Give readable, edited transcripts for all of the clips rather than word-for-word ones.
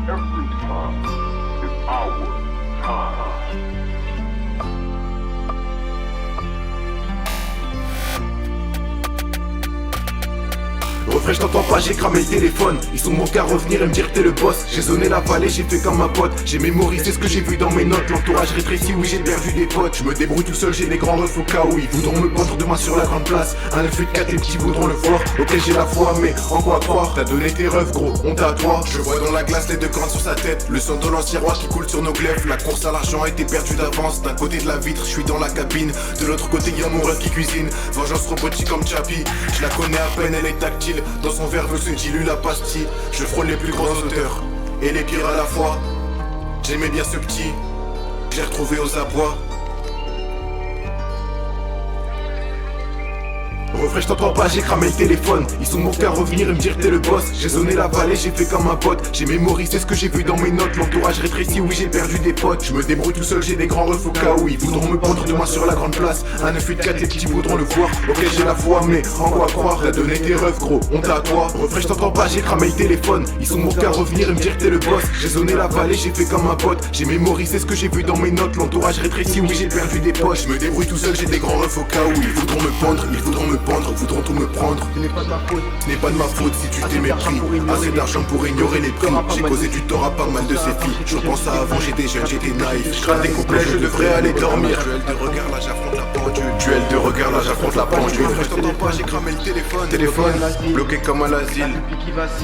Every time is our time. Refrain, je t'entends pas, j'ai cramé le téléphone. Ils sont mon qu'à revenir et me dire que t'es le boss. J'ai zoné la vallée, j'ai fait comme ma pote. J'ai mémorisé ce que j'ai vu dans mes notes. L'entourage rétréci, oui j'ai perdu des potes. Je me débrouille tout seul, j'ai des grands refs au cas où ils voudront me pendre demain sur la grande place. Un elfe de 4, les petits voudront le voir. Ok j'ai la foi, mais en quoi croire? T'as donné tes rêves gros, honte à toi. Je vois dans la glace les deux cornes sur sa tête. Le sang dans l'ancien roi qui coule sur nos glaives. La course à l'argent a été perdue d'avance. D'un côté de la vitre, je suis dans la cabine. De l'autre côté y'a mon rêve qui cuisine. Vengeance robotique comme Chappie. Je la connais à peine, elle est tactile. Dans son verre se dilue la pastille. Je frôle les plus grands auteurs et les pires à la fois. J'aimais bien ce petit, j'ai retrouvé aux abois. Refrain, je t'entends pas, j'ai cramé le téléphone. Ils sont mon qu'à revenir et me dire que t'es le boss. J'ai zoné la vallée, j'ai fait comme un pote. J'ai mémorisé ce que j'ai vu dans mes notes. L'entourage rétréci, oui j'ai perdu des potes. Je me débrouille tout seul, j'ai des grands refs au cas où ils voudront me pendre demain sur la grande place. Un 9 8 4, les petits voudront le voir. Ok j'ai la foi, mais en quoi croire? T'as donné tes rêves gros, honte à toi. Refrain, je t'entends pas, j'ai cramé le téléphone. Ils sont mon qu'à revenir et me dire que t'es le boss. J'ai zoné la vallée, j'ai fait comme un pote. J'ai mémorisé ce que j'ai vu dans mes notes. L'entourage rétréci, oui j'ai perdu des potes. Je me débrouille tout seul, j'ai des grands refs au cas où ils voudront me pendre, ils voudront me pendre, voudront tout me prendre. Ce n'est pas de ma faute. Ce n'est pas de ma faute si tu t'es mépris. Assez d'argent pour ignorer les prix. J'ai causé du tort à pas mal de ces filles. Je repense à avant, j'étais jeune, j'étais naïf. Je crains des couplets, je devrais aller dormir. Duel de regard, là j'affronte la pendule. Duel de regard, là j'affronte la pendule. Je t'entends pas, j'ai cramé le téléphone. Bloqué comme à l'asile.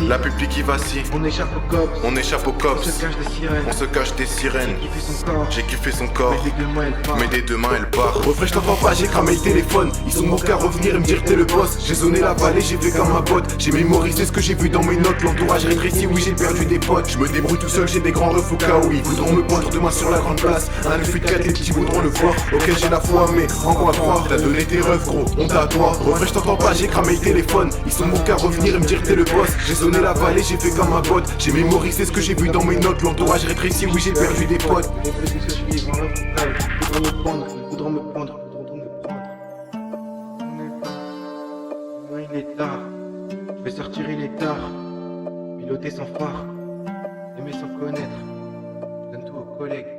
La pupille qui vacille. On échappe au cops. On échappe aux On cops. se cache des sirènes. On se cache des sirènes. Qui fait son corps. J'ai kiffé son corps. Mais des deux mains elle part. Mais des deux mains elle part. Refrain, je t'entends pas, j'ai cramé le téléphone. Ils sont mon qu'à revenir et me dire que t'es le boss. J'ai zoné la vallée, j'ai fait comme un pote. J'ai mémorisé ce que j'ai vu dans mes notes. L'entourage rétréci, oui j'ai perdu des potes. Je me débrouille tout seul, j'ai des grands refs au cas où ils voudront me pendre demain sur la grande place. Un 9 8 4, les petits voudront le voir. Ok j'ai la foi, mais en quoi croire? T'as donné tes rêves gros, honte à toi. Refrain, je t'entends pas, j'ai cramé le téléphone. Ils sont mon qu'à revenir et me dire que t'es le boss. J'ai zoné la vallée, j'ai fait comme un pote. J'ai mémorisé ce que j'ai vu dans mes notes. L'entourage rétréci, oui j'ai perdu des potes. On fait tout seul, j'ai des grands refs au cas où ils voudront me pendre, ils voudront me pendre, ils voudront tout me prendre. Ouais, il est tard. Je vais sortir, il est tard. Piloter sans phare. Aimer sans connaître. Je donne tout aux collègues.